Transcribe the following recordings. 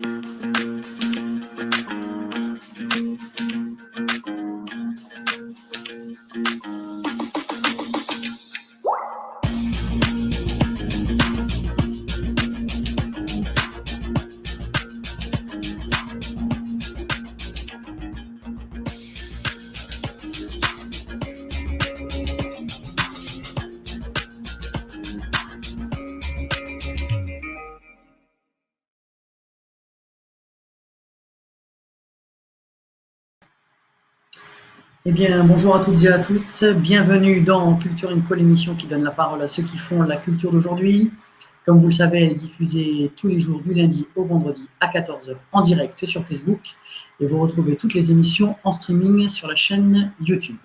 Eh bien, bonjour à toutes et à tous. Bienvenue dans Culture & Co, l'émission qui donne la parole à ceux qui font la culture d'aujourd'hui. Comme vous le savez, elle est diffusée tous les jours du lundi au vendredi à 14 h en direct sur Facebook. Et vous retrouvez toutes les émissions en streaming sur la chaîne YouTube.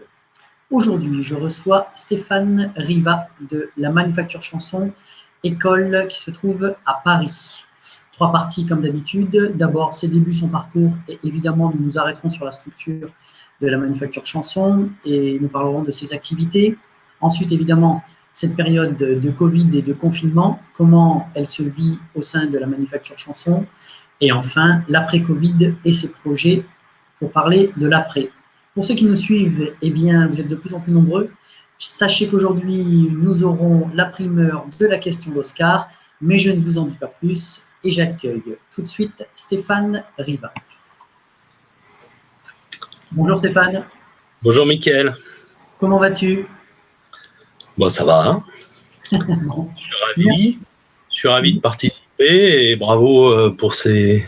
Aujourd'hui, je reçois Stéphane Riva de la Manufacture Chanson, école qui se trouve à Paris. 3 parties comme d'habitude. D'abord, ses débuts, son parcours, et évidemment, nous nous arrêterons sur la structure de la Manufacture Chanson et nous parlerons de ses activités. Ensuite, évidemment, cette période de Covid et de confinement, comment elle se vit au sein de la Manufacture Chanson. Et enfin, l'après-Covid et ses projets pour parler de l'après. Pour ceux qui nous suivent, eh bien, vous êtes de plus en plus nombreux. Sachez qu'aujourd'hui, nous aurons la primeur de la question d'Oscar, mais je ne vous en dis pas plus et j'accueille tout de suite Stéphane Riva. Bonjour Stéphane. Bonjour Mickaël. Comment vas-tu? Bon, ça va. Hein. Bon. Je suis ravi de participer et bravo pour ces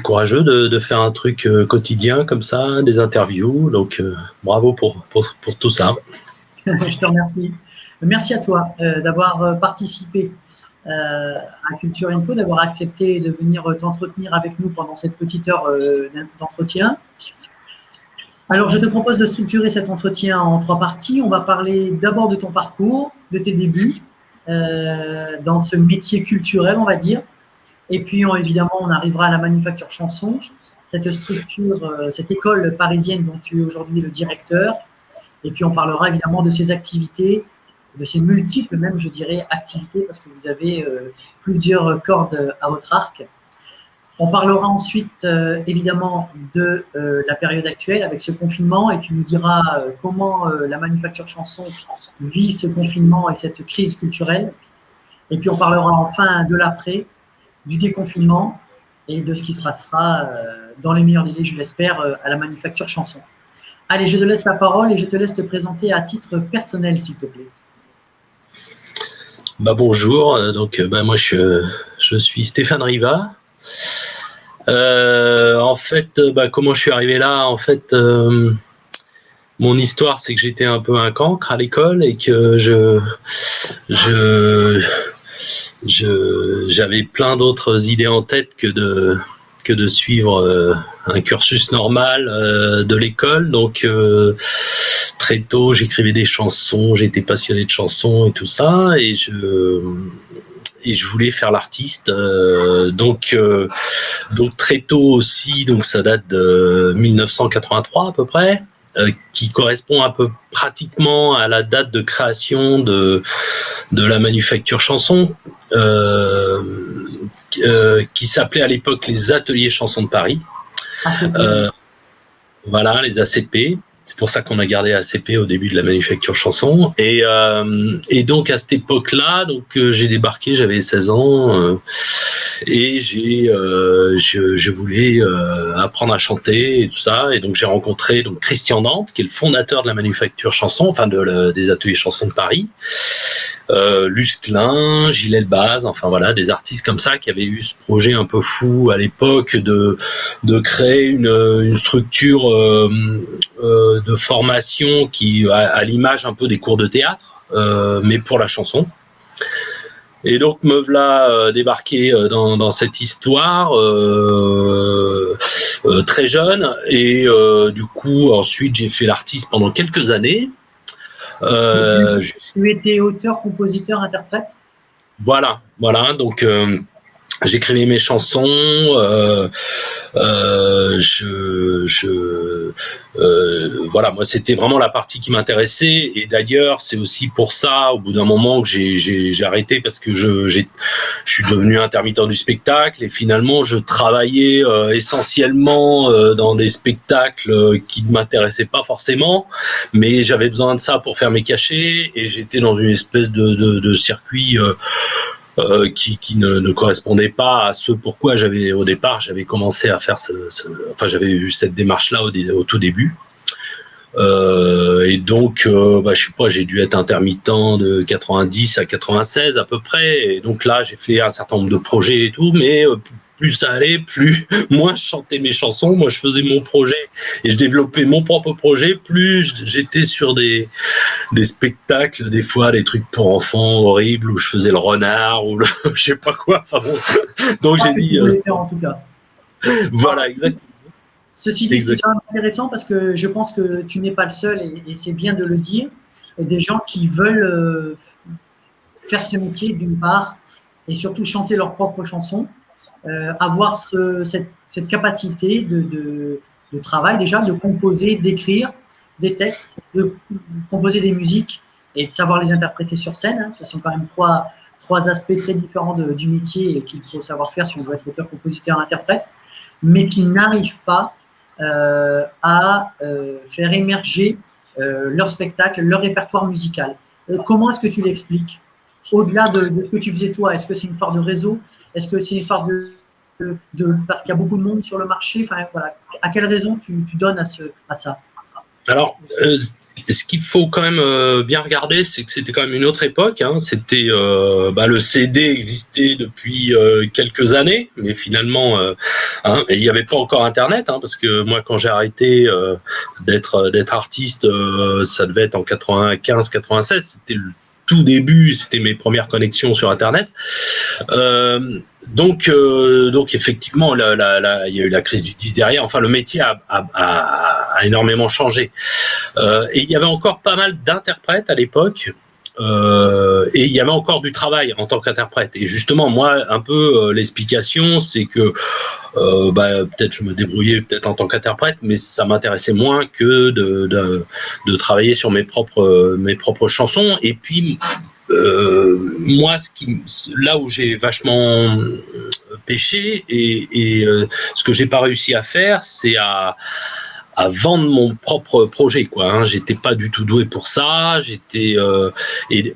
courageux de faire un truc quotidien comme ça, des interviews. Donc bravo pour tout ça. Je te remercie. Merci à toi d'avoir participé à Culture & Co, d'avoir accepté de venir t'entretenir avec nous pendant cette petite heure d'entretien. Alors, je te propose de structurer cet entretien en 3 parties. On va parler d'abord de ton parcours, de tes débuts dans ce métier culturel, on va dire. Et puis, évidemment, on arrivera à la Manufacture Chanson, cette structure, cette école parisienne dont tu es aujourd'hui le directeur. Et puis, on parlera évidemment de ses activités, de ses multiples, même, je dirais, activités, parce que vous avez plusieurs cordes à votre arc. On parlera ensuite, évidemment, de la période actuelle avec ce confinement, et tu nous diras comment la Manufacture Chanson vit ce confinement et cette crise culturelle. Et puis, on parlera enfin de l'après, du déconfinement et de ce qui se passera dans les meilleurs délais, je l'espère, à la Manufacture Chanson. Allez, je te laisse la parole et je te laisse te présenter à titre personnel, s'il te plaît. Bonjour, moi je suis Stéphane Riva. En fait, comment je suis arrivé là? En fait, mon histoire, c'est que j'étais un peu un cancre à l'école et que j'avais plein d'autres idées en tête que de suivre un cursus normal de l'école. Donc très tôt, j'écrivais des chansons, j'étais passionné de chansons et tout ça, et je voulais faire l'artiste. Donc très tôt aussi, donc ça date de 1983 à peu près. Qui correspond un peu pratiquement à la date de création de la Manufacture Chanson, qui s'appelait à l'époque les Ateliers Chansons de Paris. Voilà, les ACP. C'est pour ça qu'on a gardé ACP au début de la Manufacture Chanson. Et donc à cette époque-là, j'ai débarqué, j'avais 16 ans, et je voulais apprendre à chanter et tout ça. Et donc j'ai rencontré Christian Dante, qui est le fondateur de la Manufacture Chanson, enfin des Ateliers Chansons de Paris. Luce Klein, Gilles Elbaz, enfin voilà, des artistes comme ça qui avaient eu ce projet un peu fou à l'époque de créer une structure de formation qui à l'image un peu des cours de théâtre, mais pour la chanson. Et donc me voilà débarqué dans cette histoire très jeune, et du coup ensuite j'ai fait l'artiste pendant quelques années. Tu étais auteur, compositeur, interprète? Voilà. Donc j'écrivais mes chansons, Voilà, moi c'était vraiment la partie qui m'intéressait, et d'ailleurs c'est aussi pour ça au bout d'un moment que j'ai arrêté, parce que je suis devenu intermittent du spectacle, et finalement je travaillais essentiellement dans des spectacles qui ne m'intéressaient pas forcément, mais j'avais besoin de ça pour faire mes cachets, et j'étais dans une espèce de circuit qui ne correspondait pas à ce pourquoi au départ j'avais commencé à faire enfin j'avais eu cette démarche là au tout début. Et donc, je sais pas, j'ai dû être intermittent de 90 à 96 à peu près. Et donc là, j'ai fait un certain nombre de projets et tout, mais plus ça allait, moins je chantais mes chansons, moi je faisais mon projet et je développais mon propre projet, plus j'étais sur des spectacles, des fois des trucs pour enfants horribles, où je faisais le renard ou je sais pas quoi. Enfin bon, donc j'ai dit. En tout cas. Voilà, exactement. Ceci dit, c'est intéressant parce que je pense que tu n'es pas le seul, et c'est bien de le dire. Des gens qui veulent faire ce métier d'une part, et surtout chanter leurs propres chansons, avoir cette capacité de travail déjà, de composer, d'écrire des textes, de composer des musiques et de savoir les interpréter sur scène. Hein. Ce sont quand même trois aspects très différents du métier, et qu'il faut savoir faire si on veut être auteur, compositeur, interprète, mais qui n'arrivent pas à faire émerger leur spectacle, leur répertoire musical. Comment est-ce que tu l'expliques? Au-delà de ce que tu faisais toi, est-ce que c'est une histoire de réseau? Est-ce que c'est une histoire parce qu'il y a beaucoup de monde sur le marché? Enfin, voilà. À quelle raison tu donnes à ça? Alors, ce qu'il faut quand même bien regarder, c'est que c'était quand même une autre époque. Hein. C'était le CD existait depuis quelques années, mais finalement, et il n'y avait pas encore Internet, hein, parce que moi, quand j'ai arrêté d'être artiste, ça devait être en 95-96. C'était le tout début, c'était mes premières connexions sur Internet. Donc effectivement, il y a eu la crise du disque derrière. Enfin, le métier a énormément changé. Et il y avait encore pas mal d'interprètes à l'époque. Et il y avait encore du travail en tant qu'interprète. Et justement, moi, un peu l'explication, c'est que peut-être je me débrouillais peut-être en tant qu'interprète, mais ça m'intéressait moins que de travailler sur mes propres chansons. Et puis moi, là où j'ai vachement pêché, et ce que j'ai pas réussi à faire, c'est à vendre mon propre projet, quoi. Hein. J'étais pas du tout doué pour ça. Et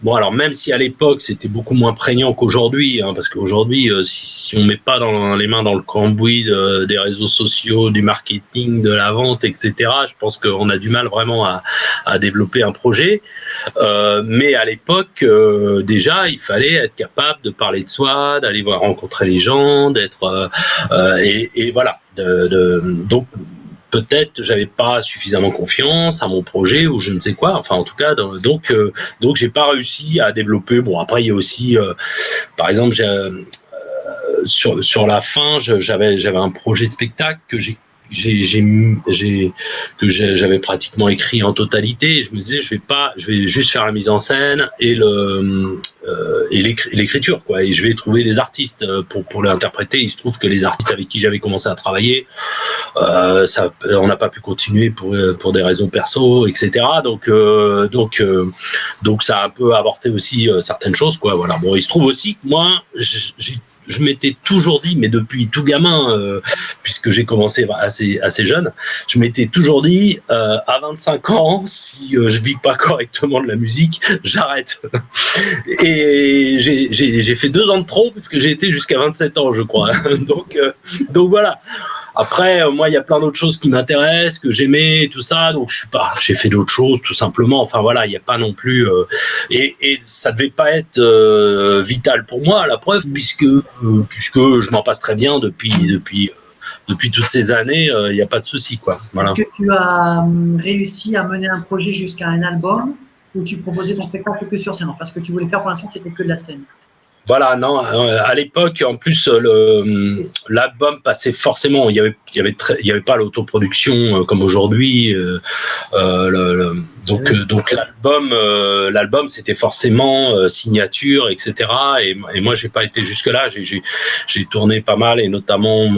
bon, alors même si à l'époque c'était beaucoup moins prégnant qu'aujourd'hui, hein, parce qu'aujourd'hui, si on met pas les mains dans le cambouis des réseaux sociaux, du marketing, de la vente, etc., je pense qu'on a du mal vraiment à développer un projet. Mais à l'époque, déjà, il fallait être capable de parler de soi, d'aller rencontrer les gens, d'être et voilà. Donc peut-être j'avais pas suffisamment confiance à mon projet, ou je ne sais quoi. Enfin, en tout cas, donc j'ai pas réussi à développer. Bon, après il y a aussi, par exemple, sur la fin, j'avais un projet de spectacle que j'avais pratiquement écrit en totalité. Et je me disais, je vais juste faire la mise en scène et l'écriture, quoi. Et je vais trouver des artistes pour l'interpréter. Il se trouve que les artistes avec qui j'avais commencé à travailler, on n'a pas pu continuer pour des raisons perso, etc. Donc ça a un peu avorté aussi certaines choses, quoi. Voilà. Bon, il se trouve aussi que moi, je m'étais toujours dit, mais depuis tout gamin, puisque j'ai commencé assez jeune, je m'étais toujours dit, à 25 ans, si je vis pas correctement de la musique, j'arrête. Et j'ai fait 2 ans de trop, parce que j'ai été jusqu'à 27 ans, je crois. Donc voilà. Après, moi, il y a plein d'autres choses qui m'intéressent, que j'aimais, et tout ça. Donc j'ai fait d'autres choses, tout simplement. Enfin voilà, il n'y a pas non plus. Et ça devait pas être vital pour moi, la preuve, puisque je m'en passe très bien depuis toutes ces années. Il n'y a pas de souci, quoi. Voilà. Est-ce que tu as réussi à mener un projet jusqu'à un album, où tu proposais ton spectacle que sur scène? Enfin, ce que tu voulais faire pour l'instant, c'était que de la scène. Voilà, non, à l'époque, en plus, l'album passait forcément, il y avait pas l'autoproduction comme aujourd'hui, donc l'album c'était forcément signature, etc. Et moi j'ai pas été jusque là. J'ai tourné pas mal et notamment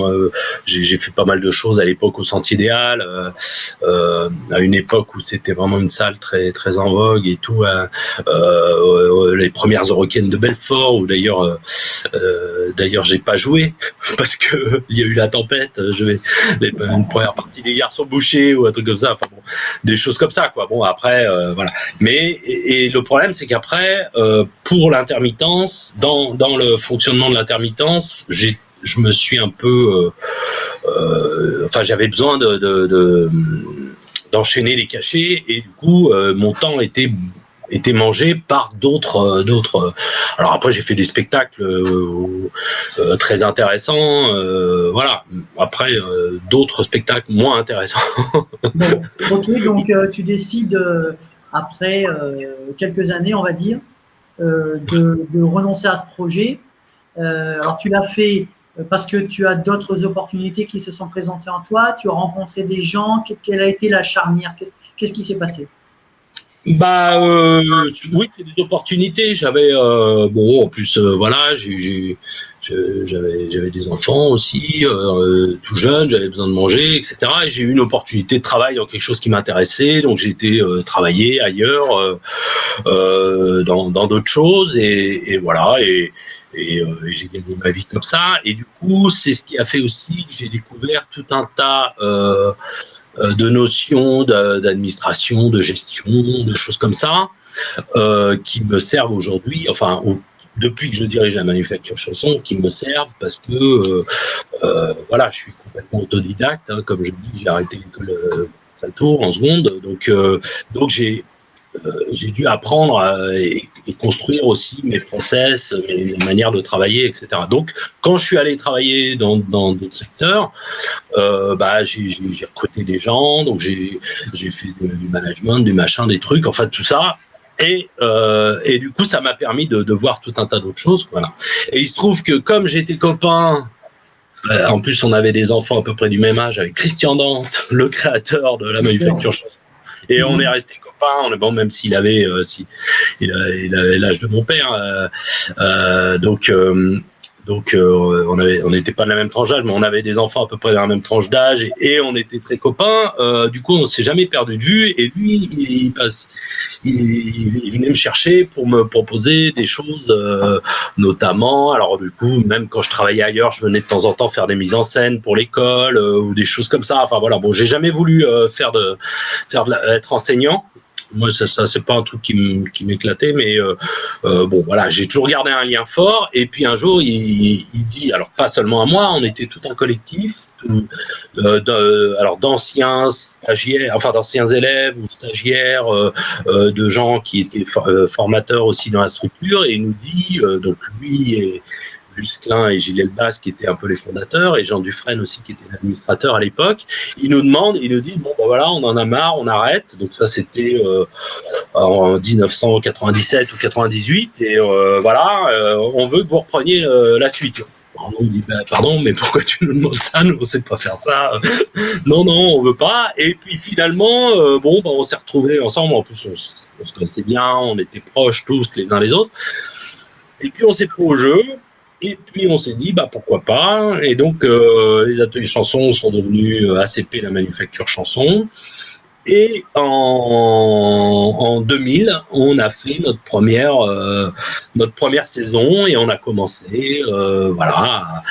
j'ai fait pas mal de choses à l'époque au Centre Idéal, à une époque où c'était vraiment une salle très très en vogue et tout. Les premières Eurocaines de Belfort où d'ailleurs j'ai pas joué parce que il y a eu la tempête. Une première partie des Garçons Bouchers ou un truc comme ça. Enfin bon, des choses comme ça quoi. Bon après voilà. Mais et le problème c'est qu'après pour l'intermittence, dans le fonctionnement de l'intermittence, je me suis un peu enfin j'avais besoin d'enchaîner les cachets et du coup mon temps était mangé par d'autres. Alors après, j'ai fait des spectacles très intéressants. Voilà. Après, d'autres spectacles moins intéressants. Bon, ok, donc tu décides, après quelques années, on va dire, de renoncer à ce projet. Alors, tu l'as fait parce que tu as d'autres opportunités qui se sont présentées en toi. Tu as rencontré des gens. Quelle a été la charnière? Qu'est-ce qui s'est passé? Bah oui, c'est des opportunités. J'avais bon en plus voilà, j'avais des enfants aussi, tout jeune, j'avais besoin de manger, etc. Et j'ai eu une opportunité de travail dans quelque chose qui m'intéressait, donc j'ai été travailler ailleurs dans d'autres choses et voilà et j'ai gagné ma vie comme ça. Et du coup, c'est ce qui a fait aussi que j'ai découvert tout un tas de notions d'administration, de gestion, de choses comme ça, qui me servent aujourd'hui, enfin, depuis que je dirige la Manufacture Chanson, qui me servent parce que, voilà, je suis complètement autodidacte, hein, comme je dis, j'ai arrêté l'école très tôt, en seconde, donc j'ai dû apprendre et construire aussi mes process, mes manières de travailler, etc. Donc, quand je suis allé travailler dans d'autres secteurs, bah, j'ai recruté des gens, donc j'ai fait du management, du machin, des trucs, enfin tout ça. Et du coup, ça m'a permis de voir tout un tas d'autres choses. Voilà. Et il se trouve que comme j'étais copain, en plus on avait des enfants à peu près du même âge avec Christian Dante, le créateur de la Manufacture Chanson. Et on est resté copains, bon, même s'il avait, il avait l'âge de mon père, donc on n'était pas de la même tranche d'âge, mais on avait des enfants à peu près de la même tranche d'âge et on était très copains. Du coup, on s'est jamais perdu de vue. Et lui, il venait me chercher pour me proposer des choses, notamment. Alors du coup, même quand je travaillais ailleurs, je venais de temps en temps faire des mises en scène pour l'école ou des choses comme ça. Enfin voilà. Bon, j'ai jamais voulu être enseignant. Moi, ça c'est pas un truc qui m'éclatait, mais bon, voilà, j'ai toujours gardé un lien fort. Et puis un jour, il dit, alors pas seulement à moi, on était tout un collectif, alors d'anciens stagiaires, enfin d'anciens élèves ou stagiaires, de gens qui étaient formateurs aussi dans la structure, et il nous dit, donc lui et Lusclin et Gilles Elbas qui étaient un peu les fondateurs et Jean Dufresne aussi qui était l'administrateur à l'époque, il nous dit bon ben voilà, on en a marre, on arrête. Donc ça c'était en 1997 ou 98 et voilà, on veut que vous repreniez la suite. Alors, on dit pardon, mais pourquoi tu nous demandes ça? Nous on sait pas faire ça. Non, on veut pas. Et puis finalement, bon on s'est retrouvés ensemble. En plus on se connaissait bien, on était proches tous les uns les autres. Et puis on s'est pris au jeu. Et puis on s'est dit pourquoi pas. Et donc les ateliers chansons sont devenus ACP, la Manufacture Chanson. Et en 2000, on a fait notre première saison et on a commencé, voilà,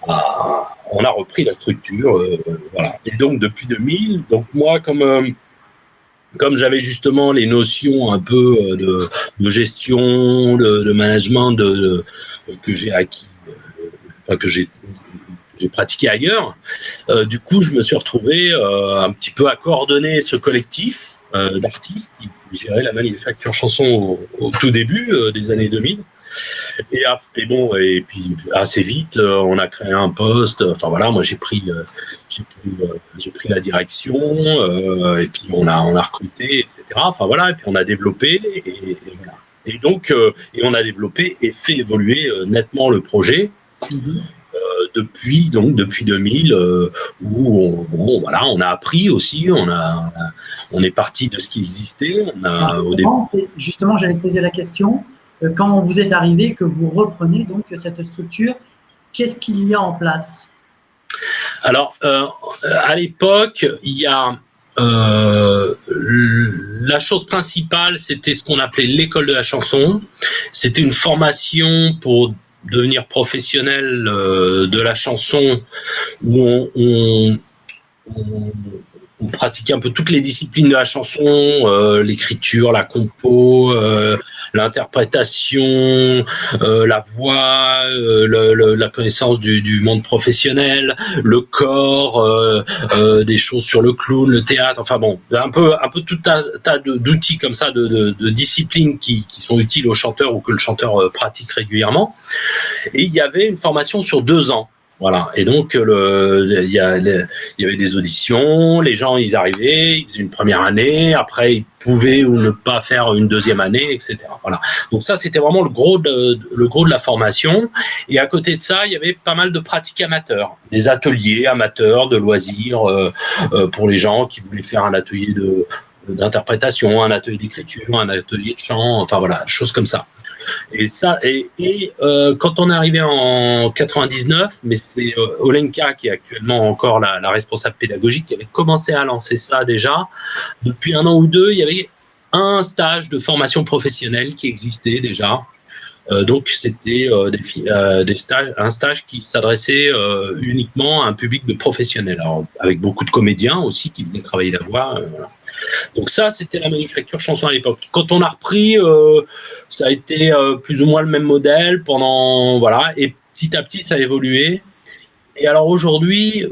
on a repris la structure, voilà. Et donc depuis 2000, donc moi comme j'avais justement les notions un peu de gestion, de management que j'ai acquis, enfin que j'ai pratiqué ailleurs, du coup je me suis retrouvé un petit peu à coordonner ce collectif d'artistes qui gérait la Manufacture Chanson au tout début des années 2000. Et puis assez vite, on a créé un poste. Enfin voilà, moi j'ai pris la direction et puis on a recruté, etc. Enfin voilà, et puis on a développé et voilà. Et donc et on a développé et fait évoluer nettement le projet. depuis 2000, où on a appris aussi, on est parti de ce qui existait. Justement, j'allais poser la question, quand vous êtes arrivé, que vous reprenez donc cette structure, qu'est-ce qu'il y a en place? Alors, à l'époque, il y a la chose principale, c'était ce qu'on appelait l'école de la chanson. C'était une formation pour devenir professionnel de la chanson, où on pratiquait un peu toutes les disciplines de la chanson, l'écriture, la compo, l'interprétation, la voix, la connaissance du monde professionnel, le corps, des choses sur le clown, le théâtre, enfin bon, un peu tout un tas d'outils comme ça, de disciplines qui sont utiles aux chanteurs ou que le chanteur pratique régulièrement. Et il y avait une formation sur 2 ans. Voilà. Et donc, il y avait des auditions, les gens, ils arrivaient, ils faisaient une première année, après, ils pouvaient ou ne pas faire une deuxième année, etc. Voilà. Donc ça, c'était vraiment le gros de la formation. Et à côté de ça, il y avait pas mal de pratiques amateurs, des ateliers amateurs de loisirs pour les gens qui voulaient faire un atelier d'interprétation, un atelier d'écriture, un atelier de chant, enfin voilà, choses comme ça. Et ça, quand on est arrivé en 99, mais c'est Olenka qui est actuellement encore la responsable pédagogique qui avait commencé à lancer ça déjà. Depuis 1 an ou 2, il y avait un stage de formation professionnelle qui existait déjà. Donc c'était un stage qui s'adressait uniquement à un public de professionnels, alors, avec beaucoup de comédiens aussi qui venaient travailler la voix. Voilà. Donc ça, c'était la manufacture chanson à l'époque. Quand on a repris, ça a été plus ou moins le même modèle pendant, voilà, et petit à petit, ça a évolué. Et alors aujourd'hui,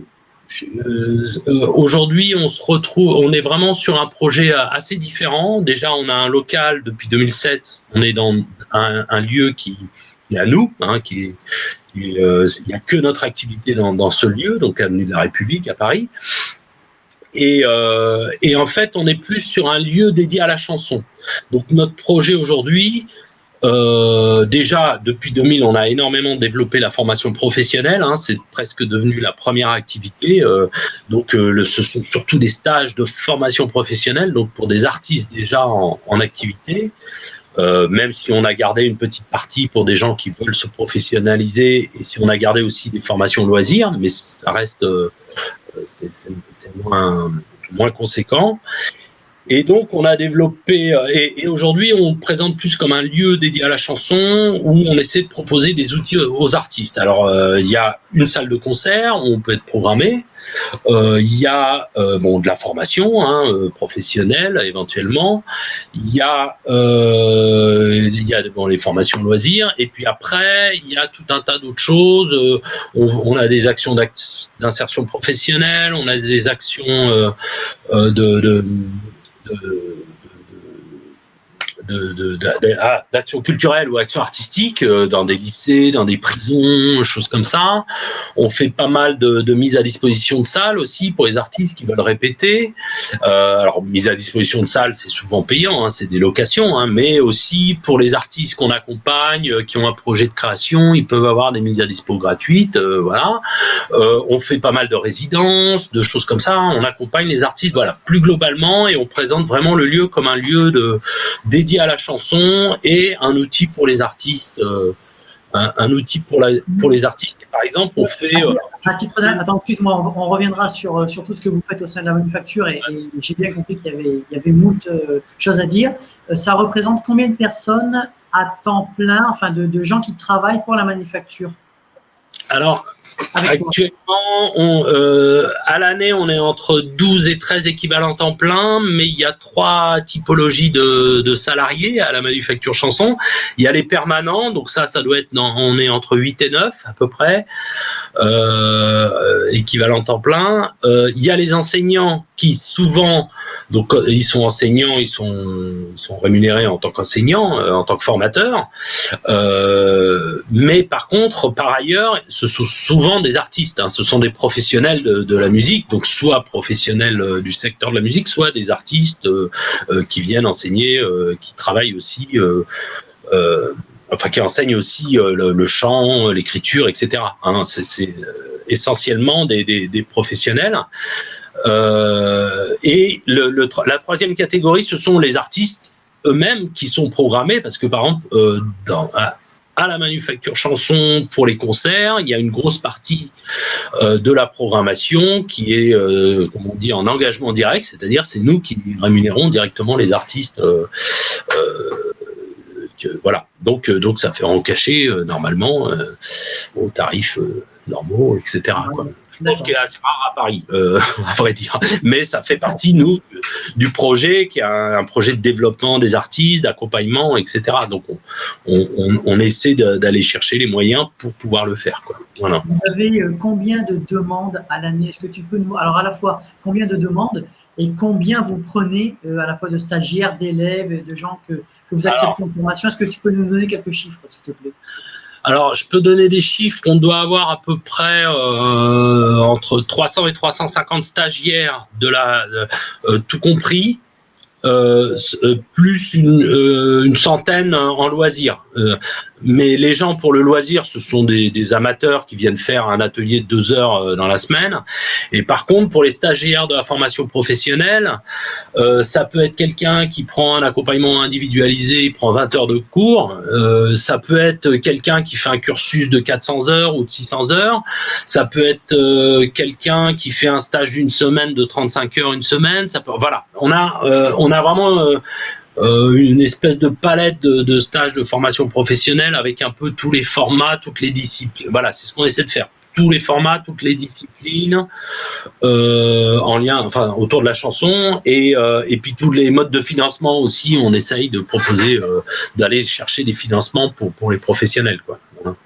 on se retrouve, on est vraiment sur un projet assez différent. Déjà, on a un local depuis 2007. On est dans un lieu qui est à nous, hein, il n'y a que notre activité dans ce lieu, donc avenue de la République à Paris. Et en fait, on est plus sur un lieu dédié à la chanson. Donc notre projet aujourd'hui, déjà depuis 2000, on a énormément développé la formation professionnelle. Hein, c'est presque devenu la première activité. Donc ce sont surtout des stages de formation professionnelle, donc pour des artistes déjà en activité. Même si on a gardé une petite partie pour des gens qui veulent se professionnaliser, et si on a gardé aussi des formations loisirs, mais ça reste c'est moins conséquent. Et donc, on a développé, et aujourd'hui, on présente plus comme un lieu dédié à la chanson où on essaie de proposer des outils aux artistes. Alors, il y a une salle de concert où on peut être programmé. Il y a de la formation professionnelle éventuellement. Il y a les formations loisirs. Et puis après, il y a tout un tas d'autres choses. On a des actions d'insertion professionnelle. On a des actions d'action culturelle ou action artistique dans des lycées, dans des prisons, choses comme ça. On fait pas mal de mise à disposition de salles aussi pour les artistes qui veulent répéter. Alors, mise à disposition de salles, c'est souvent payant, hein, c'est des locations, hein, mais aussi pour les artistes qu'on accompagne, qui ont un projet de création, ils peuvent avoir des mises à dispo gratuites. Voilà. On fait pas mal de résidences, de choses comme ça. On accompagne les artistes, voilà, plus globalement, et on présente vraiment le lieu comme un lieu dédié à la chanson et un outil pour les artistes, un outil pour les artistes. Et par exemple, on fait. À titre attends, excuse-moi, on reviendra sur tout ce que vous faites au sein de la manufacture, et j'ai bien compris qu'il y avait moult choses à dire. Ça représente combien de personnes à temps plein, enfin de gens qui travaillent pour la manufacture? Alors, actuellement, à l'année, on est entre 12 et 13 équivalents temps plein, mais il y a 3 typologies de salariés à la manufacture chanson. Il y a les permanents, donc ça doit être, on est entre 8 et 9 à peu près, équivalents temps plein. Il y a les enseignants qui souvent, donc ils sont enseignants, ils sont rémunérés en tant qu'enseignants, en tant que formateurs, mais par contre, par ailleurs, ce sont souvent des artistes, hein, ce sont des professionnels de la musique, donc soit professionnels du secteur de la musique, soit des artistes qui viennent enseigner, qui travaillent aussi enfin qui enseignent aussi le chant, l'écriture, etc. Hein, c'est essentiellement des professionnels. Et la troisième catégorie, ce sont les artistes eux-mêmes qui sont programmés, parce que par exemple, à la Manufacture Chanson, pour les concerts, il y a une grosse partie de la programmation qui est, comme on dit, en engagement direct, c'est-à-dire c'est nous qui rémunérons directement les artistes. Voilà, donc ça fait en cachet normalement aux tarifs normaux, etc. Quoi. Je pense qu'il est assez rare à Paris, à vrai dire. Mais ça fait partie, nous, du projet, qui est un projet de développement des artistes, d'accompagnement, etc. Donc, on essaie d'aller chercher les moyens pour pouvoir le faire, quoi. Voilà. Vous avez combien de demandes à l'année? Est-ce que tu peux nous... Alors, à la fois, combien de demandes et combien vous prenez à la fois de stagiaires, d'élèves, de gens que vous acceptez en formation? Est-ce que tu peux nous donner quelques chiffres, s'il te plaît? Alors, je peux donner des chiffres. On doit avoir à peu près entre 300 et 350 stagiaires tout compris, plus une centaine en loisirs. Mais les gens pour le loisir, ce sont des amateurs qui viennent faire un atelier de 2 heures dans la semaine. Et par contre, pour les stagiaires de la formation professionnelle, ça peut être quelqu'un qui prend un accompagnement individualisé, il prend 20 heures de cours. Ça peut être quelqu'un qui fait un cursus de 400 heures ou de 600 heures. Ça peut être quelqu'un qui fait un stage d'une semaine de 35 heures une semaine. Voilà, on a vraiment une espèce de palette de stages de formation professionnelle avec un peu tous les formats, toutes les disciplines. Voilà, c'est ce qu'on essaie de faire. Tous les formats, toutes les disciplines en lien, enfin autour de la chanson, et puis tous les modes de financement aussi. On essaye de proposer, d'aller chercher des financements pour les professionnels, quoi. Voilà.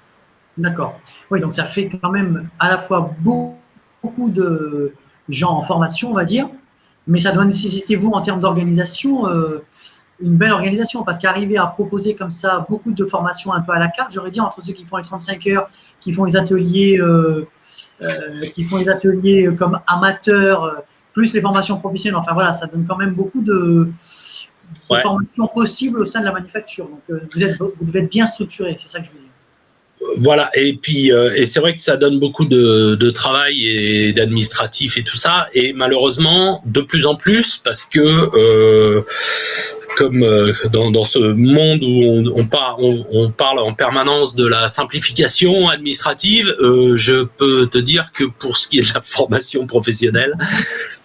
D'accord. Oui, donc ça fait quand même à la fois beaucoup de gens en formation, on va dire, mais ça doit nécessiter, vous, en termes d'organisation, une belle organisation, parce qu'arriver à proposer comme ça beaucoup de formations un peu à la carte, j'aurais dit, entre ceux qui font les 35 heures, qui font les ateliers, comme amateurs, plus les formations professionnelles. Enfin voilà, ça donne quand même beaucoup de formations possibles au sein de la manufacture. Donc vous devez être bien structuré, c'est ça que je veux dire. Voilà, et puis c'est vrai que ça donne beaucoup de travail et d'administratif et tout ça, et malheureusement de plus en plus, parce que comme dans ce monde où on parle en permanence de la simplification administrative, je peux te dire que pour ce qui est de la formation professionnelle,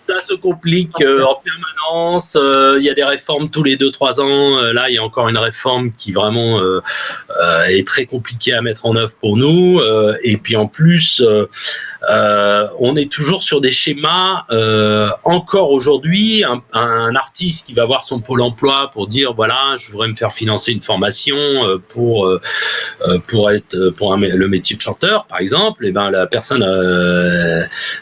ça se complique en permanence. Il y a des réformes tous les 2-3 ans. Là, il y a encore une réforme qui vraiment est très compliquée à mettre en œuvre pour nous. Et puis en plus, on est toujours sur des schémas. Encore aujourd'hui, un artiste qui va voir son pôle emploi pour dire voilà, je voudrais me faire financer une formation pour le métier de chanteur, par exemple. Et ben la personne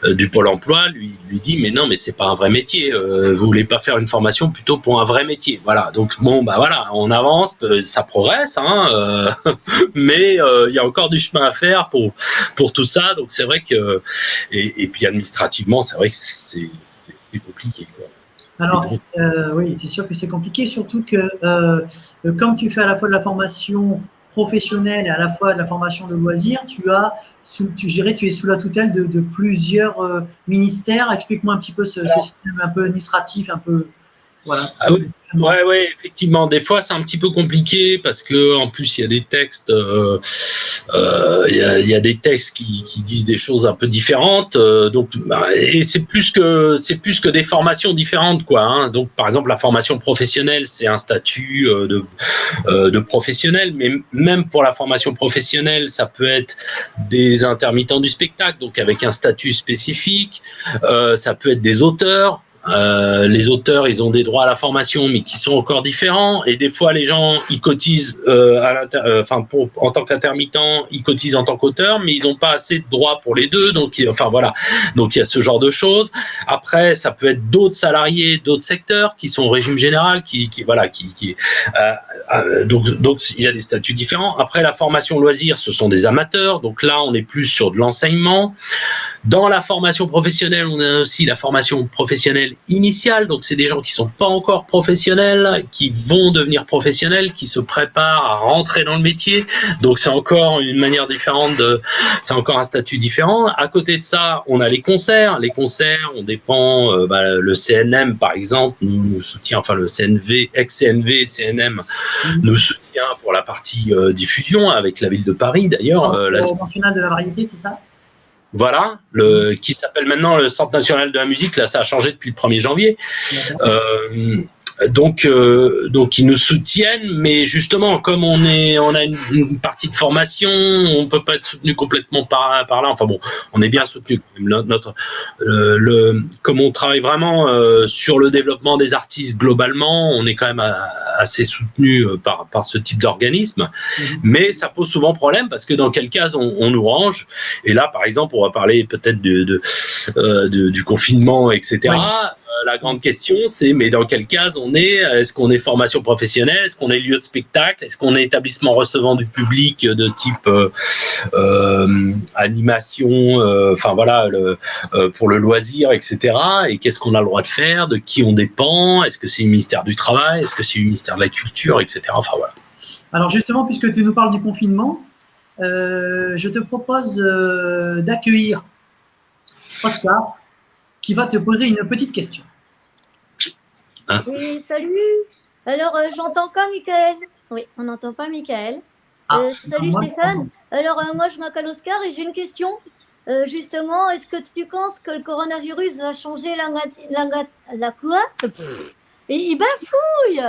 du pôle emploi lui dit mais non, mais c'est pas un vrai métier. Vous voulez pas faire une formation plutôt pour un vrai métier? Voilà. Donc bon, bah voilà, on avance, ça progresse, hein, mais il y a encore du chemin à faire pour tout ça. Donc c'est vrai que et puis administrativement, c'est vrai que c'est compliqué, quoi. Alors, oui, c'est sûr que c'est compliqué, surtout que comme tu fais à la fois de la formation professionnelle et à la fois de la formation de loisirs, tu es sous la tutelle de plusieurs ministères. Explique-moi un petit peu ce système un peu administratif, un peu... Voilà. Ah oui. Ouais, effectivement. Des fois, c'est un petit peu compliqué parce que en plus, il y a des textes, il y a des textes qui disent des choses un peu différentes. Donc, et c'est plus que des formations différentes, quoi. Hein. Donc, par exemple, la formation professionnelle, c'est un statut de professionnel, mais même pour la formation professionnelle, ça peut être des intermittents du spectacle, donc avec un statut spécifique. Ça peut être des auteurs. Les auteurs, ils ont des droits à la formation, mais qui sont encore différents. Et des fois, les gens, ils cotisent en tant qu'intermittent, ils cotisent en tant qu'auteur, mais ils n'ont pas assez de droits pour les deux. Donc, enfin voilà. Donc, il y a ce genre de choses. Après, ça peut être d'autres salariés, d'autres secteurs qui sont au régime général, donc il y a des statuts différents. Après, la formation loisir, ce sont des amateurs. Donc là, on est plus sur de l'enseignement. Dans la formation professionnelle, on a aussi la formation professionnelle initiale, donc c'est des gens qui sont pas encore professionnels, qui vont devenir professionnels, qui se préparent à rentrer dans le métier, donc c'est encore une manière différente c'est encore un statut différent. À côté de ça, on a les concerts, on dépend, le CNM par exemple, nous soutient, enfin le CNV, ex-CNV, CNM, nous soutient pour la partie diffusion, avec la ville de Paris d'ailleurs. Le Centre national de la variété, c'est ça? Voilà, qui s'appelle maintenant le Centre national de la musique. Là, ça a changé depuis le 1er janvier. Donc ils nous soutiennent, mais justement, comme on a une partie de formation, on peut pas être soutenu complètement par là. Enfin bon, on est bien soutenu quand même. Comme on travaille vraiment sur le développement des artistes globalement, on est quand même assez soutenu par ce type d'organisme. Mais ça pose souvent problème parce que dans quel cas on nous range. Et là, par exemple, on va parler peut-être du confinement, etc. Oui. La grande question, c'est mais dans quelle case on est? Est-ce qu'on est formation professionnelle? Est-ce qu'on est lieu de spectacle? Est-ce qu'on est établissement recevant du public de type animation, enfin voilà, pour le loisir, etc. Et qu'est-ce qu'on a le droit de faire? De qui on dépend? Est-ce que c'est le ministère du Travail? Est-ce que c'est le ministère de la Culture, etc. Enfin voilà. Alors justement, puisque tu nous parles du confinement, je te propose d'accueillir Oscar, qui va te poser une petite question. Hein? Oui, salut. Alors, j'entends pas Michael. Oui, on n'entend pas Michael. Salut Stéphane. Alors, moi, je m'appelle Oscar et j'ai une question. Justement, est-ce que tu penses que le coronavirus va changer la quoi? Et il bafouille.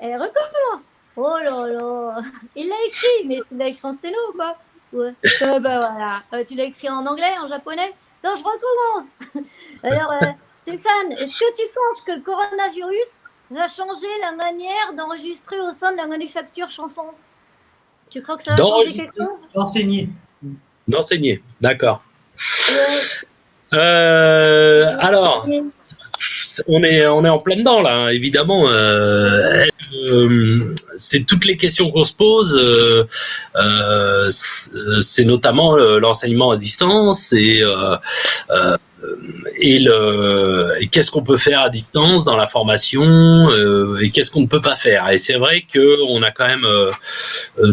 Et recommence. Oh là là. Il l'a écrit, mais tu l'as écrit en stélo ou quoi? Ouais. Voilà. Tu l'as écrit en anglais, en japonais? Attends, je recommence. Alors, Stéphane, est-ce que tu penses que le coronavirus va changer la manière d'enregistrer au sein de la manufacture chanson? Tu crois que ça va changer quelque chose? D'enseigner, d'accord. Alors, on est en plein dedans là, hein, évidemment. C'est toutes les questions qu'on se pose. C'est notamment l'enseignement à distance et qu'est-ce qu'on peut faire à distance dans la formation et qu'est-ce qu'on ne peut pas faire. Et c'est vrai qu'on a quand même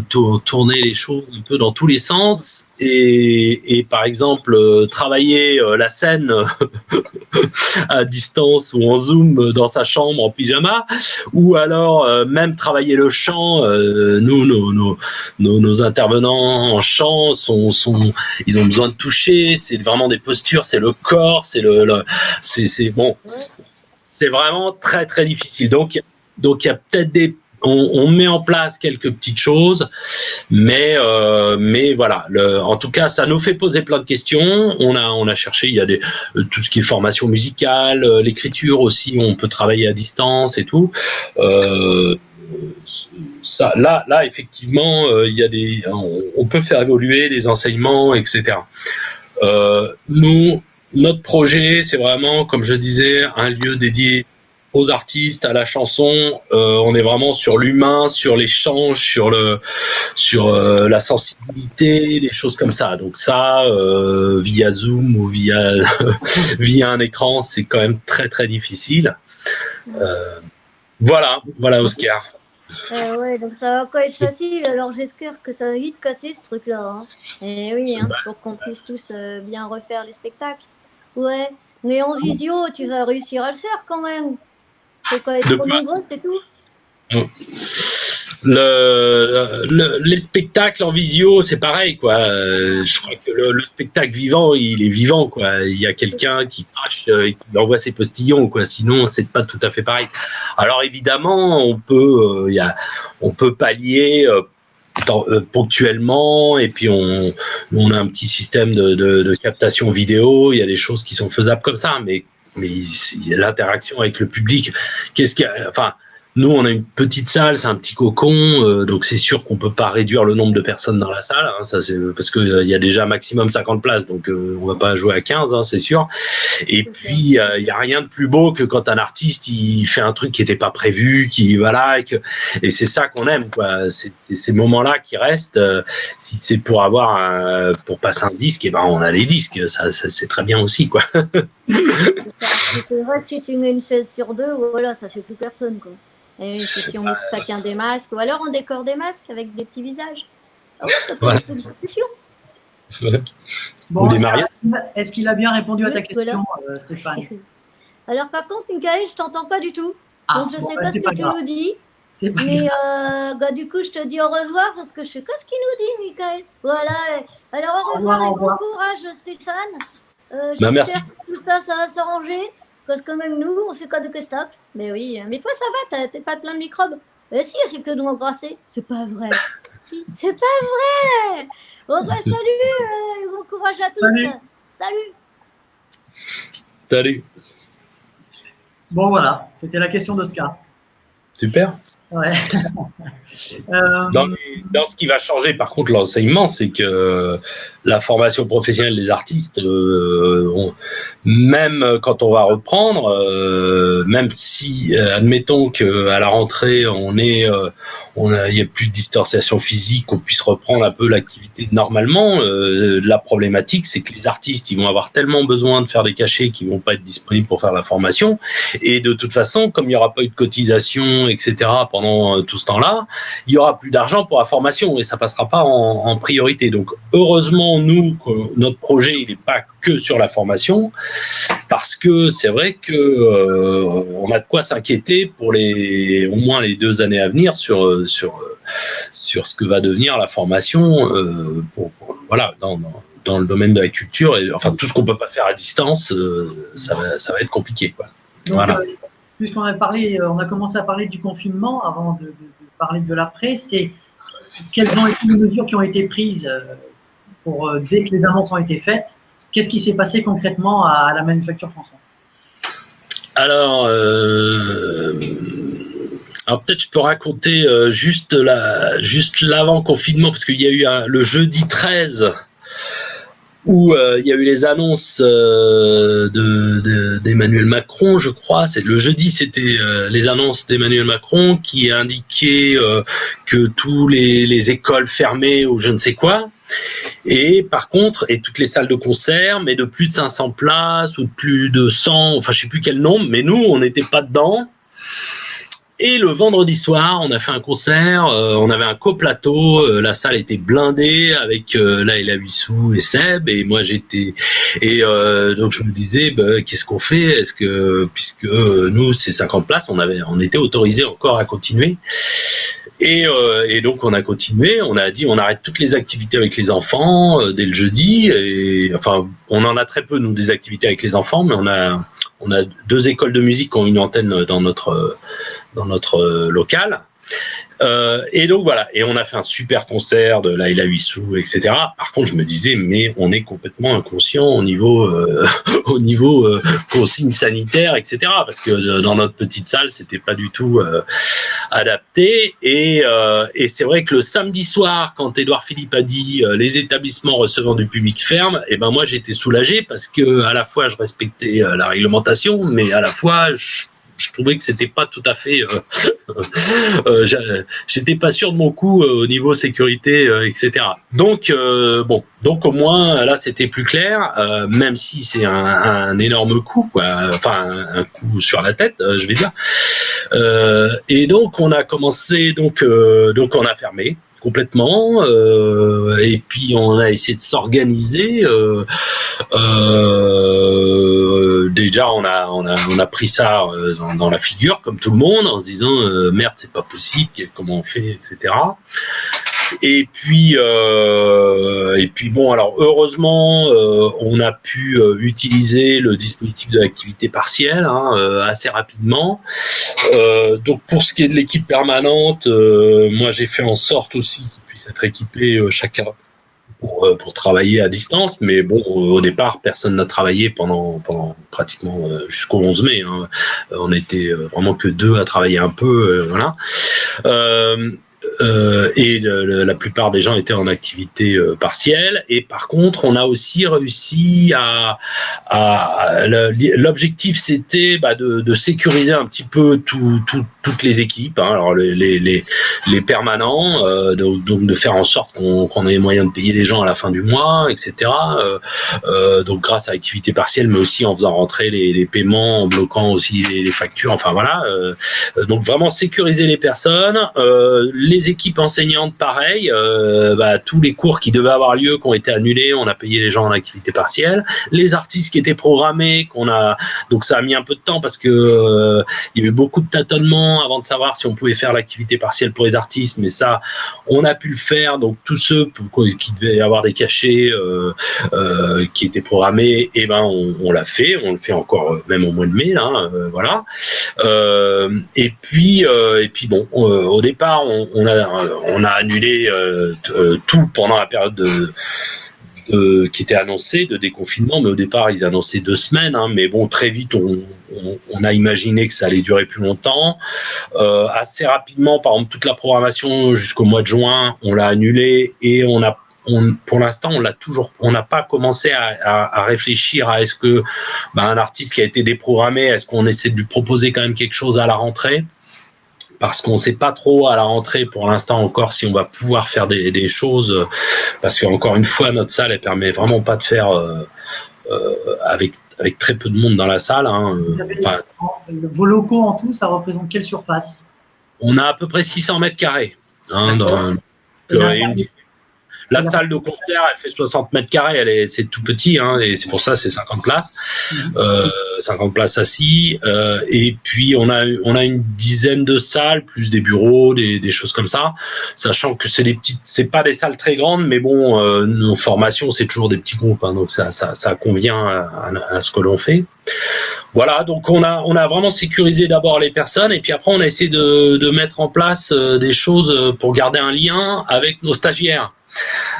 tourné les choses un peu dans tous les sens et par exemple travailler la scène à distance ou en Zoom dans sa chambre en pyjama, ou alors même travailler le chant. Nos intervenants en chant ils ont besoin de toucher, c'est vraiment des postures, c'est le corps, c'est bon, c'est vraiment très très difficile. Donc il y a peut-être on met en place quelques petites choses, mais voilà. En tout cas, ça nous fait poser plein de questions. On a cherché, il y a tout ce qui est formation musicale, l'écriture aussi, on peut travailler à distance et tout. Ça, là, effectivement, il y a on peut faire évoluer les enseignements, etc. Notre projet, c'est vraiment, comme je disais, un lieu dédié aux artistes, à la chanson. On est vraiment sur l'humain, sur l'échange, sur la sensibilité, les choses comme ça. Donc ça, via Zoom ou via un écran, c'est quand même très très difficile. Voilà Oscar. Ouais, donc ça va pas être facile. Alors j'espère que ça va vite casser ce truc-là. Hein. Et oui, hein, pour qu'on puisse tous bien refaire les spectacles. Ouais, mais en visio, tu vas réussir à le faire quand même. Faut pas être trop nombreux, c'est tout. Les spectacles en visio, c'est pareil, quoi. Je crois que le spectacle vivant, il est vivant, quoi. Il y a quelqu'un qui crache et qui envoie ses postillons, quoi. Sinon, c'est pas tout à fait pareil. Alors évidemment, on peut pallier ponctuellement, et puis on a un petit système de captation vidéo. Il y a des choses qui sont faisables comme ça, mais il y a l'interaction avec le public. Nous, on a une petite salle, c'est un petit cocon, donc c'est sûr qu'on peut pas réduire le nombre de personnes dans la salle, hein, ça c'est parce que il y a déjà maximum 50 places, donc on va pas jouer à 15, hein, c'est sûr. Et puis il y a rien de plus beau que quand un artiste il fait un truc qui était pas prévu, et c'est ça qu'on aime, quoi. C'est ces moments-là qui restent. Si c'est pour pour passer un disque, et ben on a les disques, ça c'est très bien aussi, quoi. c'est vrai que si tu mets une chaise sur deux, voilà, ça fait plus personne, quoi. Et si on met chacun des masques, ou alors on décore des masques avec des petits visages. Ah oui, ça peut être une solution. Bon, est-ce qu'il a bien répondu à ta question, Stéphane? Alors par contre, Michael, je t'entends pas du tout. Donc je sais pas ce que tu nous dis. Mais du coup, je te dis au revoir parce que je sais pas ce qu'il nous dit, Michael. Voilà. Alors au revoir et bon courage, Stéphane. J'espère que tout ça va s'arranger. Parce que même nous, on fait quoi de stop. Mais oui, mais toi, ça va, t'es pas plein de microbes. Si, c'est que nous embrasser. C'est pas vrai. Si, c'est pas vrai. Bon, bah, salut, bon courage à tous. Salut. Salut. Bon, voilà, c'était la question d'Oscar. Super. Ouais. Dans ce qui va changer, par contre, l'enseignement, c'est que la formation professionnelle des artistes, même quand on va reprendre, même si, admettons qu'à la rentrée, il y a plus de distanciation physique, qu'on puisse reprendre un peu l'activité normalement, la problématique, c'est que les artistes, ils vont avoir tellement besoin de faire des cachets qu'ils vont pas être disponibles pour faire la formation. Et de toute façon, comme il n'y aura pas eu de cotisation, etc., pendant tout ce temps-là, il y aura plus d'argent pour la formation et ça passera pas en priorité. Donc, heureusement, nous, notre projet, il n'est pas que sur la formation, parce que c'est vrai que on a de quoi s'inquiéter pour au moins les 2 années à venir sur ce que va devenir la formation voilà, dans le domaine de la culture. Et, enfin, tout ce qu'on peut pas faire à distance, ça va être compliqué, quoi. Donc, voilà. Puisqu'on a commencé à parler du confinement avant de parler de l'après, c'est quelles ont été les mesures qui ont été prises dès que les annonces ont été faites? Qu'est-ce qui s'est passé concrètement à la Manufacture Chanson? Alors peut-être je peux raconter juste l'avant-confinement, parce qu'il y a eu le jeudi 13 où il y a eu les annonces d'Emmanuel Macron, je crois. Le jeudi, c'était les annonces d'Emmanuel Macron qui indiquaient que tous les écoles fermées ou je ne sais quoi. Et par contre, toutes les salles de concert, mais de plus de 500 places ou de plus de 100, enfin je sais plus quel nombre, mais nous, on n'était pas dedans. Et le vendredi soir, on a fait un concert, on avait un coplateau, la salle était blindée avec Laëla Huissou et Seb, et moi j'étais, donc je me disais, qu'est-ce qu'on fait? Est-ce que, puisque nous c'est 50 places, on était autorisé encore à continuer. Et donc on a continué, on a dit on arrête toutes les activités avec les enfants dès le jeudi, et enfin on en a très peu nous des activités avec les enfants, mais on a 2 écoles de musique qui ont une antenne dans notre local. Et donc voilà, et on a fait un super concert de Laëla Huissou, etc. Par contre, je me disais, mais on est complètement inconscient au niveau consignes sanitaires, etc. Parce que dans notre petite salle, c'était pas du tout adapté. Et c'est vrai que le samedi soir, quand Édouard Philippe a dit les établissements recevant du public ferment, et ben moi j'étais soulagé parce que à la fois je respectais la réglementation, mais à la fois je trouvais que c'était pas tout à fait j'étais pas sûr de mon coup au niveau sécurité, etc. Donc donc au moins là c'était plus clair, même si c'est un énorme coup, quoi, enfin un coup sur la tête, je vais dire. Et donc on a commencé, donc on a fermé complètement, et puis on a essayé de s'organiser. Déjà on a pris ça dans la figure comme tout le monde, en se disant merde, c'est pas possible, comment on fait, etc. Et puis bon, alors heureusement on a pu utiliser le dispositif de l'activité partielle assez rapidement. Donc pour ce qui est de l'équipe permanente, moi j'ai fait en sorte aussi qu'ils puissent être équipés chacun pour travailler à distance, mais bon, au départ, personne n'a travaillé pendant pratiquement jusqu'au 11 mai. On était vraiment que 2 à travailler un peu, voilà. la plupart des gens étaient en activité partielle. Et par contre, on a aussi réussi l'objectif, c'était de sécuriser un petit peu toutes les équipes, hein, alors les permanents, donc de faire en sorte qu'on ait les moyens de payer les gens à la fin du mois, etc. Donc grâce à l'activité partielle, mais aussi en faisant rentrer les paiements, en bloquant aussi les factures, enfin voilà. Donc vraiment sécuriser les personnes, les équipes enseignantes pareil, tous les cours qui devaient avoir lieu, qui ont été annulés, on a payé les gens en activité partielle, les artistes qui étaient programmés, donc ça a mis un peu de temps parce que il y a eu beaucoup de tâtonnements avant de savoir si on pouvait faire l'activité partielle pour les artistes, mais ça on a pu le faire. Donc tous ceux qui devaient avoir des cachets qui étaient programmés, on l'a fait, on le fait encore même au mois de mai là, voilà. Et puis bon, au départ on a annulé tout pendant la période qui était annoncée de déconfinement, mais au départ ils annonçaient 2 semaines, hein, mais bon, très vite on a imaginé que ça allait durer plus longtemps. Assez rapidement, par exemple, toute la programmation jusqu'au mois de juin, on l'a annulée, et pour l'instant, on n'a pas commencé à réfléchir à est-ce que un artiste qui a été déprogrammé, est-ce qu'on essaie de lui proposer quand même quelque chose à la rentrée, parce qu'on ne sait pas trop à la rentrée pour l'instant encore si on va pouvoir faire des choses, parce qu'encore une fois, notre salle, elle permet vraiment pas de faire avec très peu de monde dans la salle. Hein, vos locaux en tout, ça représente quelle surface? On a à peu près 600 mètres carrés. Hein, la salle de concert, elle fait 60 mètres carrés, c'est tout petit, hein, et c'est pour ça c'est 50 places, 50 places assis, et puis on a une dizaine de salles, plus des bureaux, des choses comme ça, sachant que c'est pas des salles très grandes, mais bon, nos formations, c'est toujours des petits groupes, hein, donc ça convient à ce que l'on fait. Voilà, donc on a vraiment sécurisé d'abord les personnes, et puis après on a essayé de mettre en place des choses pour garder un lien avec nos stagiaires.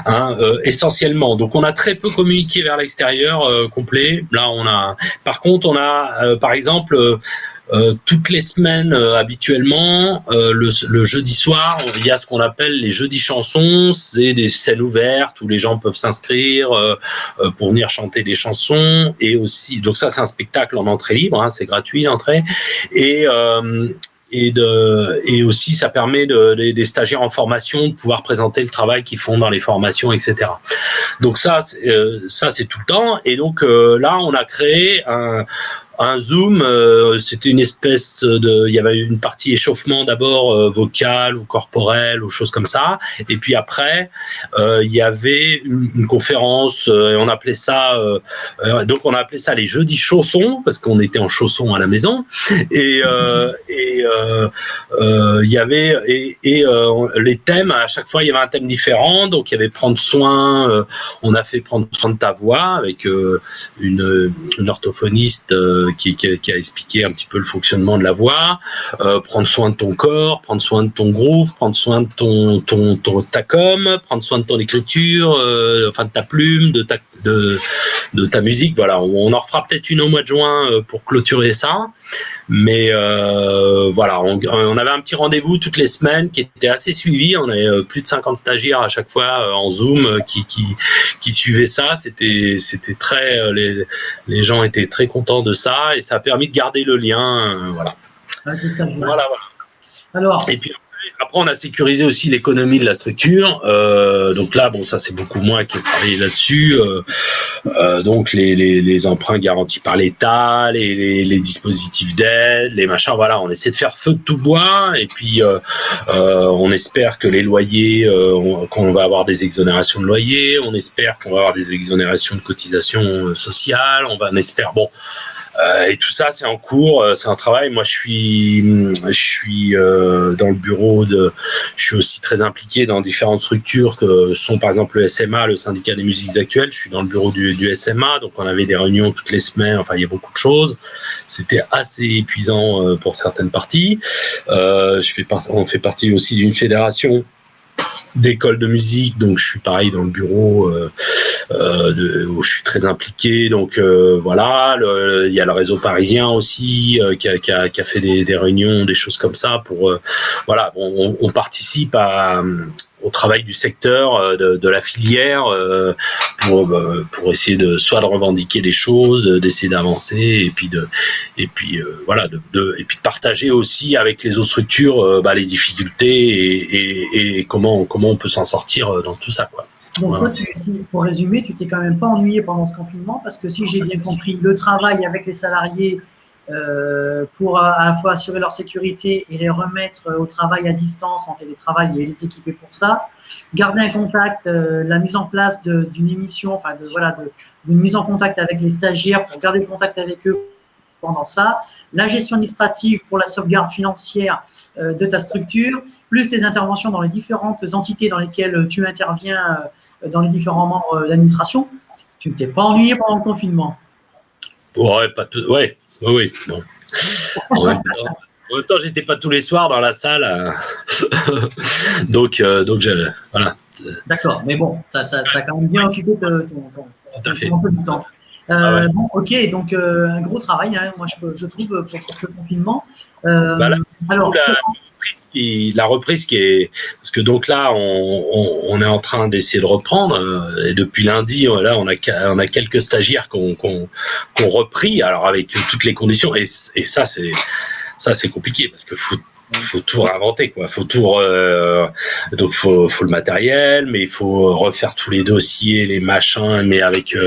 Hein, essentiellement. Donc on a très peu communiqué vers l'extérieur complet. Là par contre on a par exemple toutes les semaines habituellement le jeudi soir, il y a ce qu'on appelle les jeudis chansons. C'est des scènes ouvertes où les gens peuvent s'inscrire pour venir chanter des chansons, et aussi donc ça c'est un spectacle en entrée libre, hein, c'est gratuit l'entrée, et aussi ça permet des stagiaires en formation de pouvoir présenter le travail qu'ils font dans les formations, etc. Donc ça c'est tout le temps. Et donc là on a créé un Zoom, c'était une espèce il y avait une partie échauffement d'abord vocal ou corporel ou choses comme ça, et puis après il y avait une conférence, et on appelait ça donc on a appelé ça les jeudis chaussons, parce qu'on était en chaussons à la maison, et il y avait les thèmes, à chaque fois il y avait un thème différent. Donc il y avait prendre soin, on a fait prendre soin de ta voix avec une orthophoniste qui a expliqué un petit peu le fonctionnement de la voix, prendre soin de ton corps, prendre soin de ton groove, prendre soin de ta com, prendre soin de ton écriture, enfin de ta plume, de ta musique. Voilà, on en refera peut-être une au mois de juin pour clôturer ça. Mais voilà, on avait un petit rendez-vous toutes les semaines qui était assez suivi. On avait plus de 50 stagiaires à chaque fois en Zoom qui suivaient ça. C'était très, les gens étaient très contents de ça, et ça a permis de garder le lien. Voilà. Voilà. Alors. Et puis après, on a sécurisé aussi l'économie de la structure. Donc là, bon, ça c'est beaucoup moi qui ai travaillé là-dessus. Donc les emprunts garantis par l'État, les dispositifs d'aide, les machins. Voilà, on essaie de faire feu de tout bois. Et puis on espère que les loyers, qu'on va avoir des exonérations de loyers. On espère qu'on va avoir des exonérations de cotisations sociales. On espère. Bon. Et tout ça, c'est en cours, c'est un travail. Moi, je suis dans le bureau je suis aussi très impliqué dans différentes structures que sont par exemple le SMA, le syndicat des musiques actuelles. Je suis dans le bureau du SMA, donc on avait des réunions toutes les semaines. Enfin, il y a beaucoup de choses. C'était assez épuisant pour certaines parties. On fait partie aussi d'une fédération d'école de musique, donc je suis pareil dans le bureau où je suis très impliqué. Donc voilà, il y a le réseau parisien aussi qui a fait des réunions, des choses comme ça pour voilà, on participe au travail du secteur, de la filière, pour essayer de revendiquer les choses, d'essayer d'avancer, et puis voilà, et puis de partager aussi avec les autres structures les difficultés et comment on peut s'en sortir dans tout ça, quoi. Donc toi, pour résumer, tu t'es quand même pas ennuyé pendant ce confinement, parce que si j'ai bien compris, le travail avec les salariés pour à la fois assurer leur sécurité et les remettre au travail à distance en télétravail et les équiper pour ça, garder un contact, la mise en place d'une émission, enfin d'une mise en contact avec les stagiaires pour garder le contact avec eux pendant ça, la gestion administrative pour la sauvegarde financière de ta structure, plus les interventions dans les différentes entités dans lesquelles tu interviens dans les différents membres d'administration. Tu ne t'es pas ennuyé pendant le confinement? Ouais, pas tout. Ouais. Oui, bon. En même temps, j'étais pas tous les soirs dans la salle, donc voilà. D'accord, mais bon, ça a quand même bien occupé ton peu de temps. Ouais. Bon, ok, donc un gros travail, hein, moi je trouve pour ce confinement. Alors, la reprise qui est, parce que donc là on est en train d'essayer de reprendre, et depuis lundi là on a quelques stagiaires qu'on repris, alors avec toutes les conditions, et ça c'est compliqué parce que faut tout réinventer, quoi. Faut tout donc faut le matériel, mais il faut refaire tous les dossiers, les machins, mais avec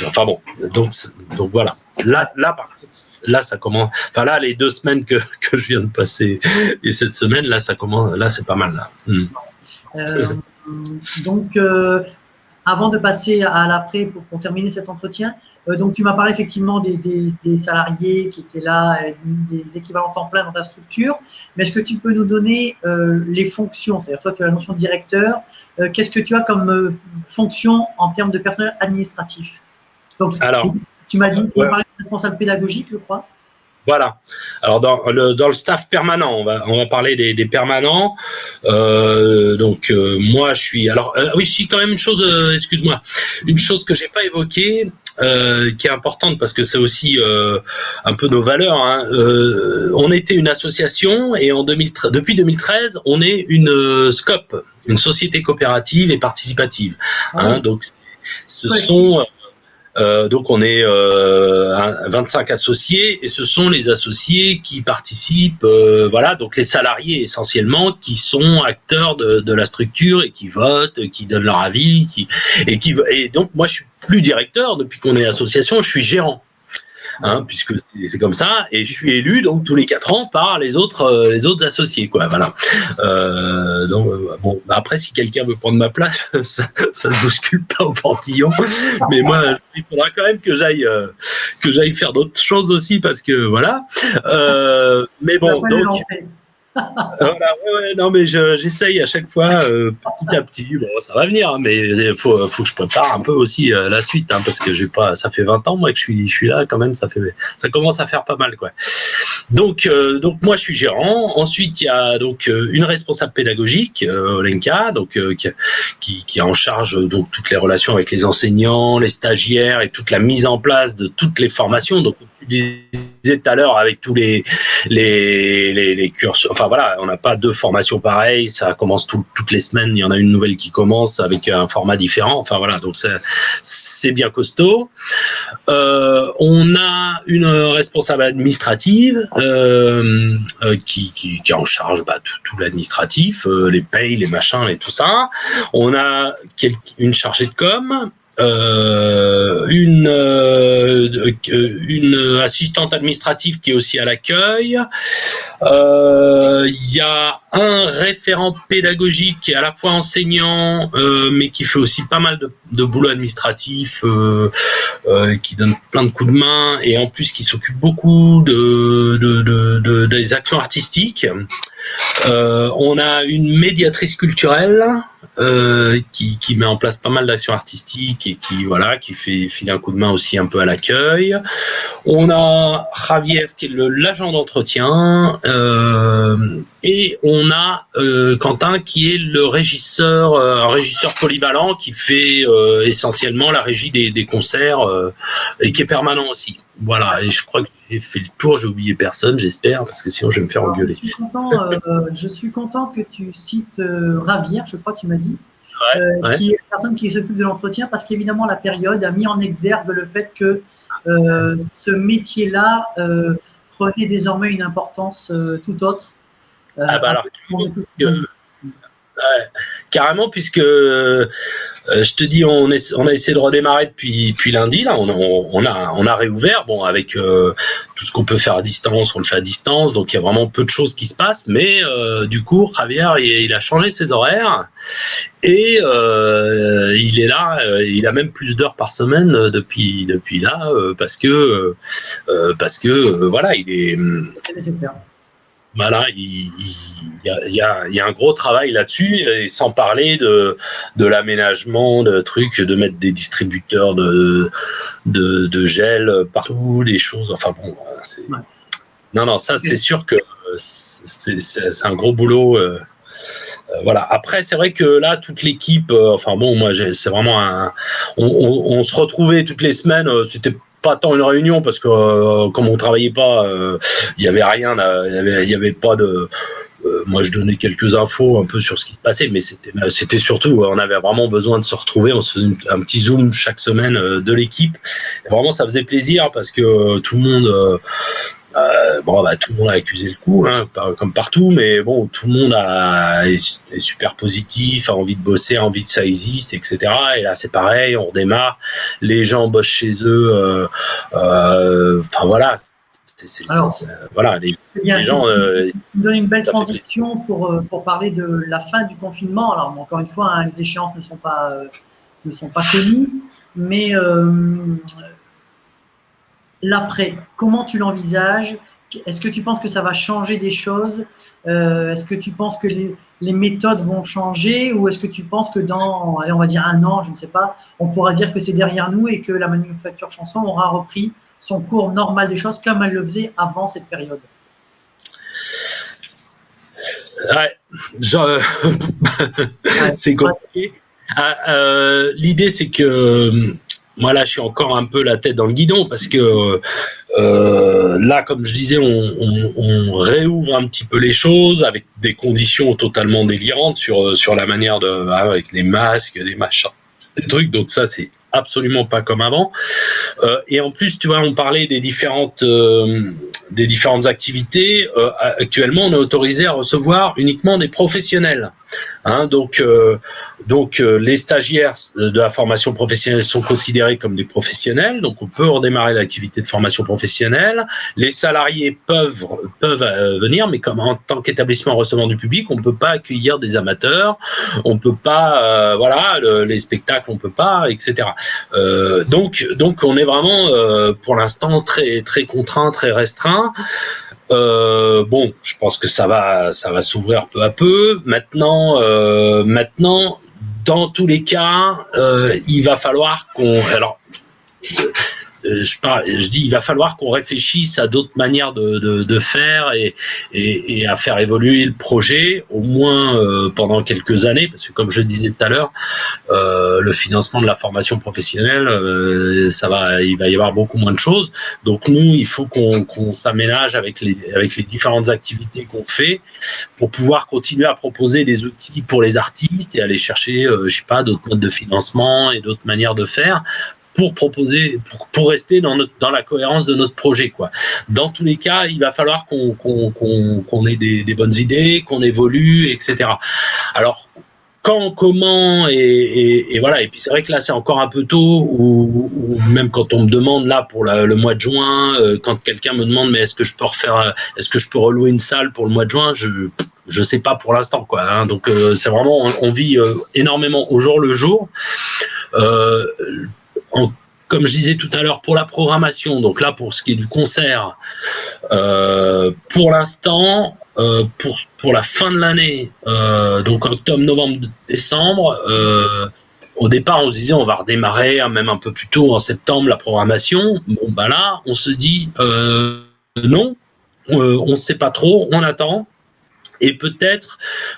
enfin bon, donc voilà. Là ça commence, enfin là les 2 semaines que je viens de passer et cette semaine là ça commence, là c'est pas mal là. Donc avant de passer à l'après pour terminer cet entretien, donc tu m'as parlé effectivement des salariés qui étaient là, des équivalents temps plein dans ta structure, mais est-ce que tu peux nous donner les fonctions? C'est-à-dire toi tu as la notion de directeur, qu'est-ce que tu as comme fonction en termes de personnel administratif? Donc, alors, tu m'as dit, tu parlais de responsable pédagogique, je crois. Voilà. Alors dans le staff permanent, on va parler des permanents. Donc moi je suis. Alors oui, si quand même une chose. Excuse-moi, une chose que j'ai pas évoquée, qui est importante parce que c'est aussi un peu nos valeurs. Hein. On était une association et depuis 2013, on est une SCOP, une société coopérative et participative. Hein. Donc ce sont donc on est 25 associés et ce sont les associés qui participent, voilà, donc les salariés essentiellement qui sont acteurs de la structure et qui votent, qui donnent leur avis, et donc moi je suis plus directeur depuis qu'on est association, je suis gérant. Hein, puisque c'est comme ça, et je suis élu donc tous les 4 ans par les autres associés, quoi. Voilà. Donc bon, après si quelqu'un veut prendre ma place, ça ne bouscule pas au portillon, mais moi il faudra quand même que j'aille faire d'autres choses aussi parce que voilà. Mais bon, donc. Voilà, ouais, non mais j'essaye à chaque fois petit à petit. Bon, ça va venir, hein, mais il faut que je prépare un peu aussi la suite, hein, parce que ça fait 20 ans moi que je suis là quand même, ça commence à faire pas mal, quoi. Donc moi je suis gérant. Ensuite il y a donc une responsable pédagogique, Olenka, donc qui est en charge donc toutes les relations avec les enseignants, les stagiaires et toute la mise en place de toutes les formations. Donc tu disais tout à l'heure avec tous les cursus. Enfin voilà, on n'a pas 2 formations pareilles. Ça commence toutes les semaines. Il y en a une nouvelle qui commence avec un format différent. Enfin voilà, donc c'est bien costaud. On a une responsable administrative qui est en charge tout l'administratif, les payes, les machins et tout ça. On a une chargée de com. Une assistante administrative qui est aussi à l'accueil. Il y a un référent pédagogique qui est à la fois enseignant, mais qui fait aussi pas mal de boulot administratif, qui donne plein de coups de main et en plus qui s'occupe beaucoup des actions artistiques. On a une médiatrice culturelle qui met en place pas mal d'actions artistiques et qui fait filer un coup de main aussi un peu à l'accueil. On a Javier qui est l'agent d'entretien et on a Quentin qui est le régisseur, un régisseur polyvalent qui fait essentiellement la régie des concerts et qui est permanent aussi. Voilà, et je crois que j'ai fait le tour, j'ai oublié personne, j'espère, parce que sinon je vais me faire engueuler. Je suis content que tu cites Javier, je crois que tu m'as dit, ouais. Qui est la personne qui s'occupe de l'entretien, parce qu'évidemment la période a mis en exergue le fait que ce métier-là prenait désormais une importance tout autre. Carrément, puisque je te dis, on a essayé de redémarrer depuis lundi. Là, on a réouvert. Bon, avec tout ce qu'on peut faire à distance, on le fait à distance. Donc, il y a vraiment peu de choses qui se passent. Mais du coup, Javier, il a changé ses horaires et il est là. Il a même plus d'heures par semaine depuis là, parce que voilà, il est. C'est nécessaire. Voilà, il y a un gros travail là-dessus, et sans parler de l'aménagement, de trucs, de mettre des distributeurs de gel partout, des choses. Enfin bon, non, ça c'est sûr que c'est un gros boulot. Voilà. Après, c'est vrai que là, toute l'équipe, moi, c'est vraiment on se retrouvait toutes les semaines. C'était pas tant une réunion parce que comme on travaillait pas, il y avait rien, il y avait pas de. Moi, je donnais quelques infos un peu sur ce qui se passait, mais c'était surtout, on avait vraiment besoin de se retrouver. On se faisait un petit zoom chaque semaine de l'équipe. Et vraiment, ça faisait plaisir parce que tout le monde. Tout le monde a accusé le coup, hein, comme partout, mais bon, tout le monde est super positif, a envie de bosser, a envie que ça existe, etc. Et là, c'est pareil, on redémarre, les gens bossent chez eux, voilà. Les gens. Tu me donnes une belle transition pour parler de la fin du confinement. Alors, encore une fois, hein, les échéances ne sont pas connues, mais l'après, comment tu l'envisages? Est-ce que tu penses que ça va changer des choses? Est-ce que tu penses que les méthodes vont changer? Ou est-ce que tu penses que dans, allez, on va dire 1 an, je ne sais pas, on pourra dire que c'est derrière nous et que la manufacture chanson aura repris son cours normal des choses comme elle le faisait avant cette période? C'est compliqué. L'idée, c'est que moi, là, je suis encore un peu la tête dans le guidon parce que là, comme je disais, on réouvre un petit peu les choses avec des conditions totalement délirantes sur la manière avec les masques, les machins, des trucs. Donc ça, c'est absolument pas comme avant. Et en plus, tu vois, on parlait des différentes activités. Actuellement, on est autorisé à recevoir uniquement des professionnels. Hein, donc les stagiaires de la formation professionnelle sont considérés comme des professionnels, donc on peut redémarrer l'activité de formation professionnelle. Les salariés peuvent venir, mais comme en tant qu'établissement recevant du public, on ne peut pas accueillir des amateurs, on peut pas, les spectacles, on peut pas, etc. Donc on est vraiment pour l'instant très très contraint, très restreint. Je pense que ça va s'ouvrir peu à peu. Maintenant, dans tous les cas, il va falloir il va falloir qu'on réfléchisse à d'autres manières de faire et à faire évoluer le projet, au moins pendant quelques années, parce que comme je disais tout à l'heure, le financement de la formation professionnelle, il va y avoir beaucoup moins de choses. Donc nous, il faut qu'on s'aménage avec les différentes activités qu'on fait pour pouvoir continuer à proposer des outils pour les artistes et aller chercher, d'autres modes de financement et d'autres manières de faire, pour proposer, pour rester dans la cohérence de notre projet, quoi. Dans tous les cas, il va falloir qu'on ait des bonnes idées, qu'on évolue, etc. Alors, quand, comment, et voilà. Et puis c'est vrai que là, c'est encore un peu tôt, ou même quand on me demande là pour le mois de juin, quand quelqu'un me demande, mais est-ce que je peux relouer une salle pour le mois de juin, je sais pas pour l'instant, quoi. Hein. Donc c'est vraiment, on vit énormément au jour le jour. Comme je disais tout à l'heure, pour la programmation, donc là pour ce qui est du concert, pour l'instant, pour la fin de l'année, donc octobre, novembre, décembre, au départ, on se disait on va redémarrer même un peu plus tôt en septembre la programmation. Bon, bah là, on se dit non, on ne sait pas trop, on attend. Et peut-être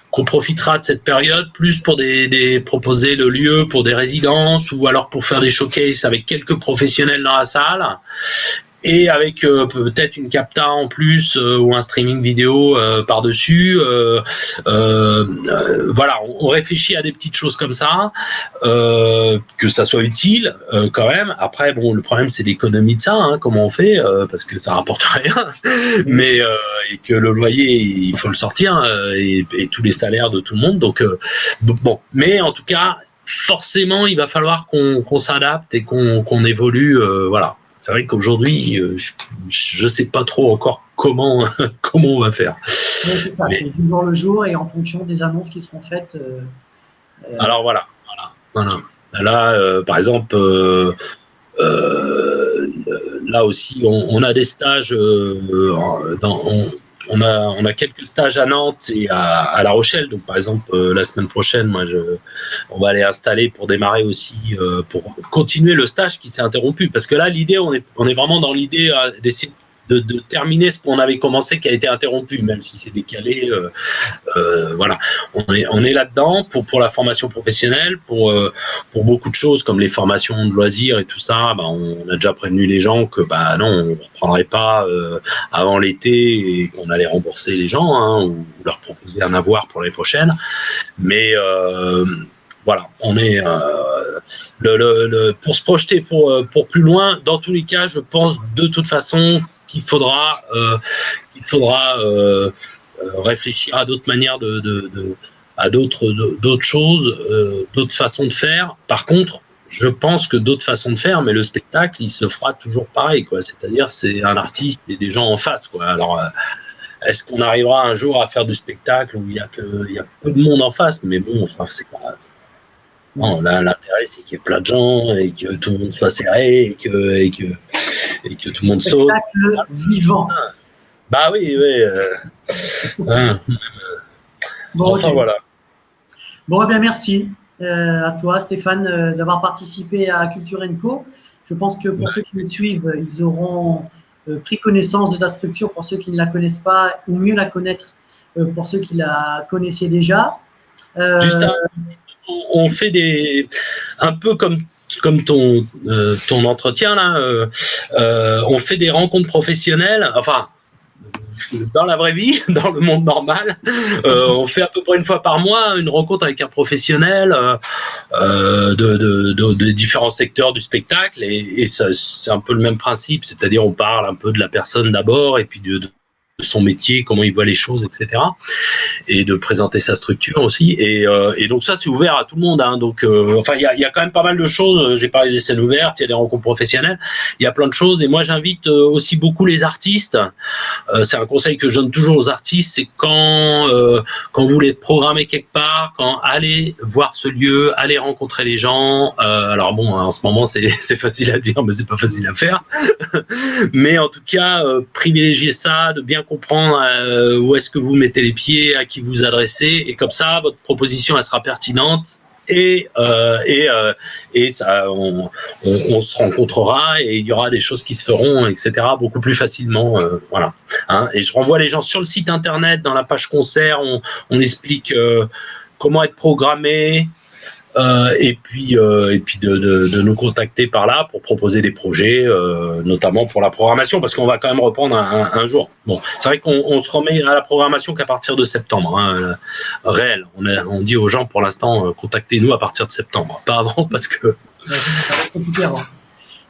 qu'on profitera de cette période plus pour proposer le lieu pour des résidences ou alors pour faire des showcases avec quelques professionnels dans la salle. Et avec peut-être une capta en plus ou un streaming vidéo par-dessus. Voilà, on réfléchit à des petites choses comme ça, que ça soit utile quand même. Après, bon, le problème c'est l'économie de ça, hein, comment on fait, parce que ça rapporte rien, mais et que le loyer il faut le sortir et tous les salaires de tout le monde. Donc bon, mais en tout cas, forcément, il va falloir qu'on s'adapte et qu'on évolue, voilà. C'est vrai qu'aujourd'hui, je ne sais pas trop encore comment on va faire. C'est du jour le jour et en fonction des annonces qui seront faites. Alors voilà. Là, par exemple, là aussi, on a des stages. On a quelques stages à Nantes et à La Rochelle. Donc, par exemple, la semaine prochaine, on va aller installer pour démarrer aussi, pour continuer le stage qui s'est interrompu. Parce que là, l'idée, on est vraiment dans l'idée d'essayer de terminer ce qu'on avait commencé qui a été interrompu, même si c'est décalé. Voilà, on est là-dedans pour la formation professionnelle, pour beaucoup de choses comme les formations de loisirs et tout ça. On a déjà prévenu les gens que non, on ne reprendrait pas avant l'été et qu'on allait rembourser les gens, hein, ou leur proposer un avoir pour l'année prochaine. Mais voilà, on est pour se projeter pour plus loin. Dans tous les cas, je pense de toute façon qu'il faudra réfléchir à d'autres manières à d'autres choses, d'autres façons de faire. Par contre, je pense que d'autres façons de faire, mais le spectacle, il se fera toujours pareil, quoi. C'est-à-dire, c'est un artiste et des gens en face, quoi. Alors, est-ce qu'on arrivera un jour à faire du spectacle où il y a peu de monde en face? Mais bon, enfin, c'est pas. Non, là, l'intérêt, c'est qu'il y ait plein de gens et que tout le monde soit serré et que tout le monde saute. Spectacle vivant. Bah oui. Bon, enfin, okay. Voilà. Bon, bien, merci à toi, Stéphane, d'avoir participé à Culture & Co. Je pense que pour ceux qui nous suivent, ils auront pris connaissance de ta structure pour ceux qui ne la connaissent pas, ou mieux la connaître pour ceux qui la connaissaient déjà. On fait un peu comme ton entretien là, on fait des rencontres professionnelles, enfin dans la vraie vie, dans le monde normal, on fait à peu près une fois par mois une rencontre avec un professionnel de différents secteurs du spectacle et ça, c'est un peu le même principe, c'est-à-dire on parle un peu de la personne d'abord et puis de son métier, comment il voit les choses, etc. Et de présenter sa structure aussi. Et donc ça, c'est ouvert à tout le monde. Hein. Donc, enfin, il y a quand même pas mal de choses. J'ai parlé des scènes ouvertes, il y a des rencontres professionnelles, il y a plein de choses. Et moi, j'invite aussi beaucoup les artistes. C'est un conseil que je donne toujours aux artistes, c'est quand vous voulez être programmé quelque part, allez voir ce lieu, allez rencontrer les gens. Alors bon, en ce moment, c'est facile à dire, mais c'est pas facile à faire. Mais en tout cas, privilégiez ça, de bien comprendre où est-ce que vous mettez les pieds, à qui vous adressez, et comme ça, votre proposition elle sera pertinente et ça, on se rencontrera et il y aura des choses qui se feront, etc. beaucoup plus facilement, voilà. Hein, et je renvoie les gens sur le site internet, dans la page concert, on explique comment être programmé. Et puis de nous contacter par là pour proposer des projets, notamment pour la programmation, parce qu'on va quand même reprendre un jour. Bon, c'est vrai qu'on se remet à la programmation qu'à partir de septembre, hein, réel. On dit aux gens pour l'instant, contactez-nous à partir de septembre, pas avant, parce que.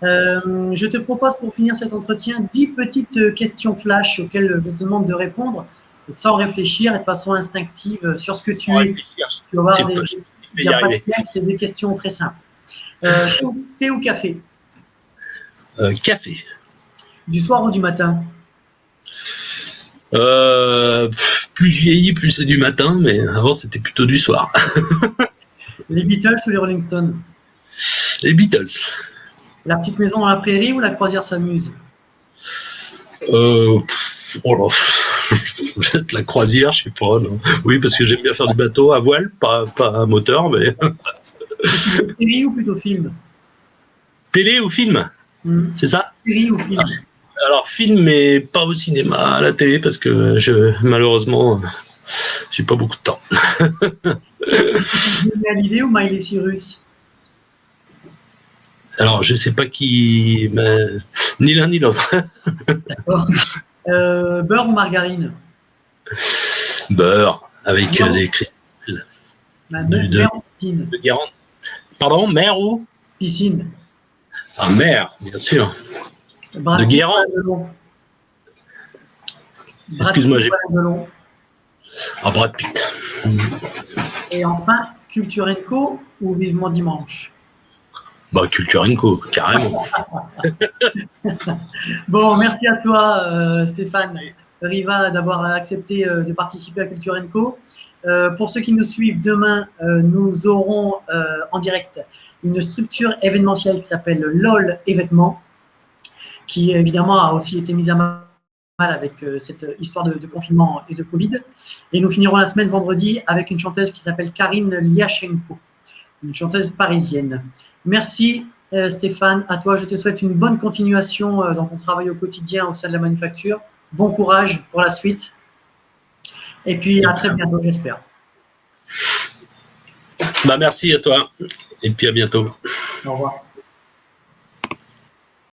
Je te propose pour finir cet entretien 10 petites questions flash auxquelles je te demande de répondre sans réfléchir et de façon instinctive sur ce que tu es. Tu vas voir il n'y a pas de piège, c'est des questions très simples. Thé ou café? Café. Du soir ou du matin? Plus je vieillis, plus c'est du matin, mais avant c'était plutôt du soir. Les Beatles ou les Rolling Stones? Les Beatles. La petite maison dans la prairie ou la croisière s'amuse? Oh là, La croisière, je sais pas. Non. Oui, parce que j'aime bien faire du bateau à voile, pas à moteur, mais. Série ou plutôt film? Télé ou film, c'est ça? Série ou film? Alors, film, mais pas au cinéma, à la télé, parce que malheureusement, j'ai pas beaucoup de temps. Johnny Hallyday ou Miley Cyrus? Alors, je sais pas qui, mais ni l'un ni l'autre. D'accord. Beurre ou margarine? Beurre, avec des cristaux. Mer ou piscine? De Guérande. Pardon, mer ou? Piscine. Ah, mer, bien sûr. Brad de Guérande. Excuse-moi, j'ai. Ah, Brad Pitt. Et enfin, Culture & Co ou Vivement Dimanche? Bah, Culture & Co, carrément. Bon, merci à toi, Stéphane Riva, d'avoir accepté de participer à Culture & Co. Pour ceux qui nous suivent, demain, nous aurons en direct une structure événementielle qui s'appelle LOL Événements, qui évidemment a aussi été mise à mal avec cette histoire de confinement et de Covid. Et nous finirons la semaine vendredi avec une chanteuse qui s'appelle Karine Liachenko, une chanteuse parisienne. Merci Stéphane, à toi. Je te souhaite une bonne continuation dans ton travail au quotidien au sein de la manufacture. Bon courage pour la suite. Et puis à très bientôt, j'espère. Bah, merci à toi. Et puis à bientôt. Au revoir.